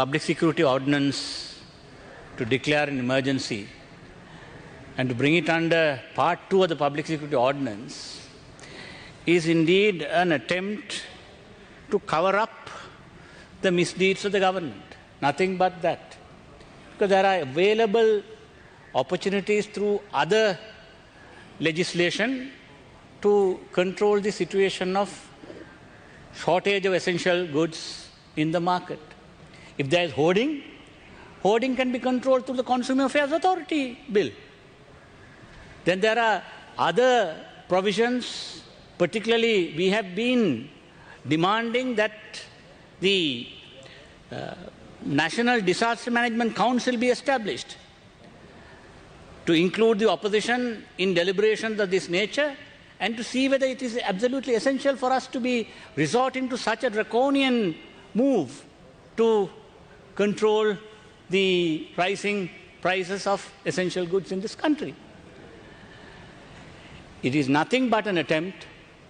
Public Security Ordinance to declare an emergency and to bring it under Part 2 of the Public Security Ordinance is indeed an attempt to cover up the misdeeds of the government. Nothing but that. Because there are available opportunities through other legislation to control the situation of shortage of essential goods in the market. If there is hoarding, hoarding can be controlled through the Consumer Affairs Authority bill. Then there are other provisions, particularly we have been demanding that the National Disaster Management Council be established to include the opposition in deliberations of this nature and to see whether it is absolutely essential for us to be resorting to such a draconian move to control the rising prices of essential goods in this country. It is nothing but an attempt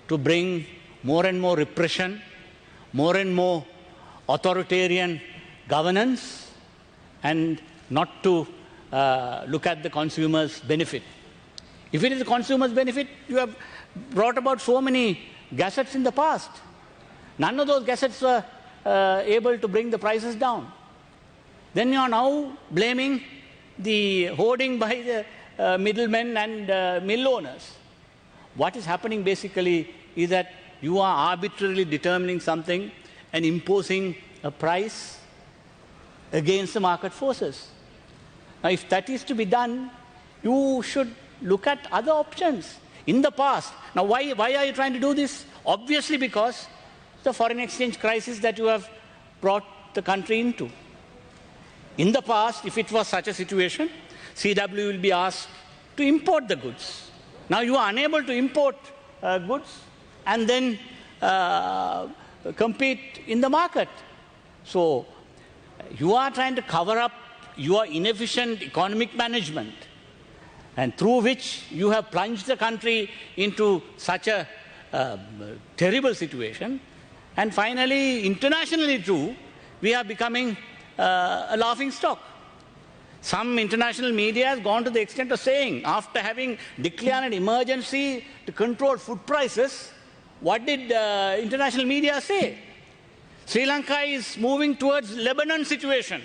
to bring more and more repression, more and more authoritarian governance, and not to look at the consumer's benefit. If it is the consumer's benefit, you have brought about so many gazettes in the past. None of those gazettes were able to bring the prices down. Then you are now blaming the hoarding by the middlemen and mill owners. What is happening basically is that you are arbitrarily determining something and imposing a price against the market forces. Now, if that is to be done, you should look at other options. In the past, now why are you trying to do this? Obviously because the foreign exchange crisis that you have brought the country into. In the past, if it was such a situation, CW will be asked to import the goods. Now you are unable to import goods and then compete in the market. So you are trying to cover up your inefficient economic management, and through which you have plunged the country into such a terrible situation. And finally, internationally too, we are becoming a laughing stock. Some international media has gone to the extent of saying, after having declared an emergency to control food prices, what did international media say? Sri Lanka is moving towards Lebanon situation,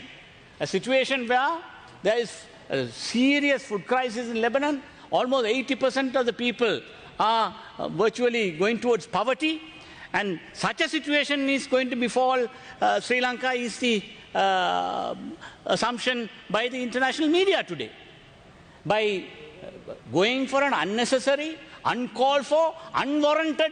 a situation where there is a serious food crisis in Lebanon. Almost 80% of the people are virtually going towards poverty, and such a situation is going to befall Sri Lanka is the assumption by the international media today. By going for an unnecessary, uncalled for, unwarranted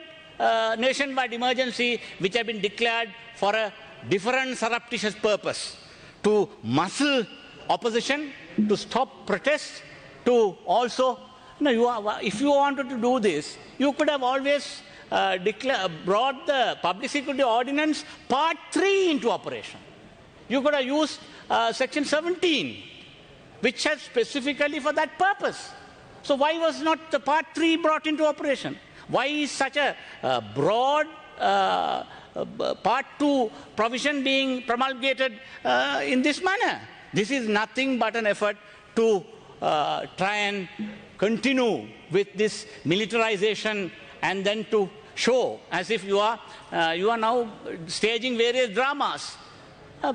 nationwide emergency which have been declared for a different surreptitious purpose, to muscle opposition, to stop protests, to also, if you wanted to do this, you could have always brought the Public Security Ordinance Part 3 into operation. You could have used Section 17, which has specifically for that purpose. So why was not the Part 3 brought into operation? Why is such a broad Part 2 provision being promulgated in this manner? This is nothing but an effort to try and continue with this militarization, and then to show as if you are now staging various dramas.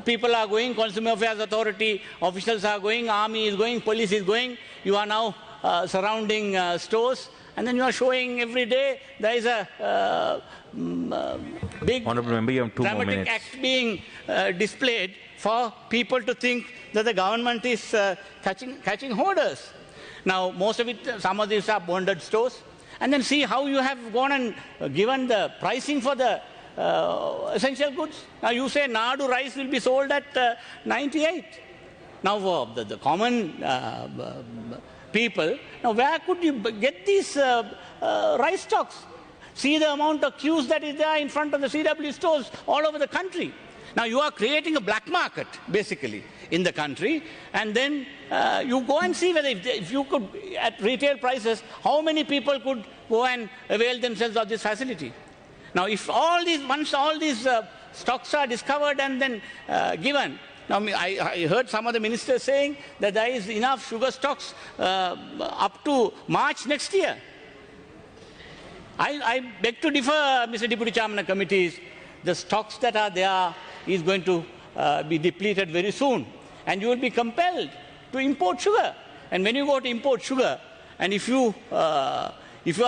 People are going, Consumer Affairs Authority officials are going, army is going, police is going. You are now surrounding stores, and then you are showing every day there is a big dramatic act being displayed for people to think that the government is catching hoarders. Now, most of it, some of these are bonded stores. And then see how you have gone and given the pricing for the essential goods. Now you say Nadu rice will be sold at 98. Now for the common people, now where could you get these rice stocks? See the amount of queues that is there in front of the CW stores all over the country. Now you are creating a black market, basically, in the country, and then you go and see whether if you could, at retail prices, how many people could go and avail themselves of this facility. Now if once all these stocks are discovered and then given, Now, I heard some of the ministers saying that there is enough sugar stocks up to March next year. I beg to differ, Mr. Deputy Chairman of Committees. The stocks that are there is going to be depleted very soon, and you will be compelled to import sugar. And when you go to import sugar, and if you are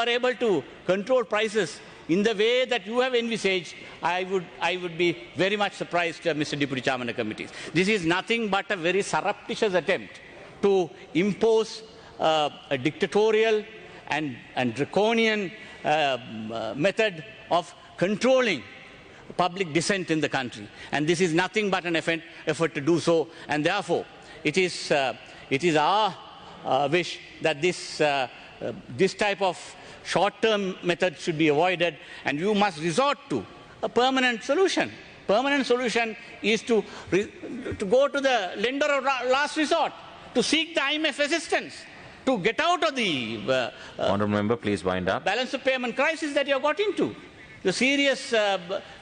able to control prices in the way that you have envisaged, I would be very much surprised, Mr. Deputy Chairman of Committees. This is nothing but a very surreptitious attempt to impose a dictatorial and draconian method of controlling public dissent in the country. And this is nothing but an effort to do so. And therefore, it is our wish that this type of short-term method should be avoided, and you must resort to a permanent solution. Permanent solution is to go to the lender of last resort, to seek the IMF assistance, to get out of the Honourable Member, please wind up. balance of payment crisis that you have got into. The serious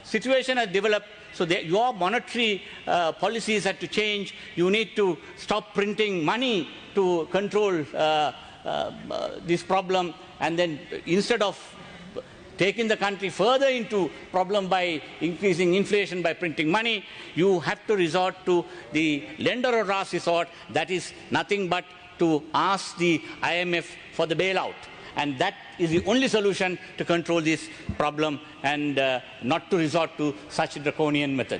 situation has developed, so your monetary policies had to change. You need to stop printing money to control this problem, and then instead of taking the country further into problem by increasing inflation by printing money, you have to resort to the lender of last resort. That is nothing but to ask the IMF for the bailout. And that is the only solution to control this problem, and not to resort to such draconian methods.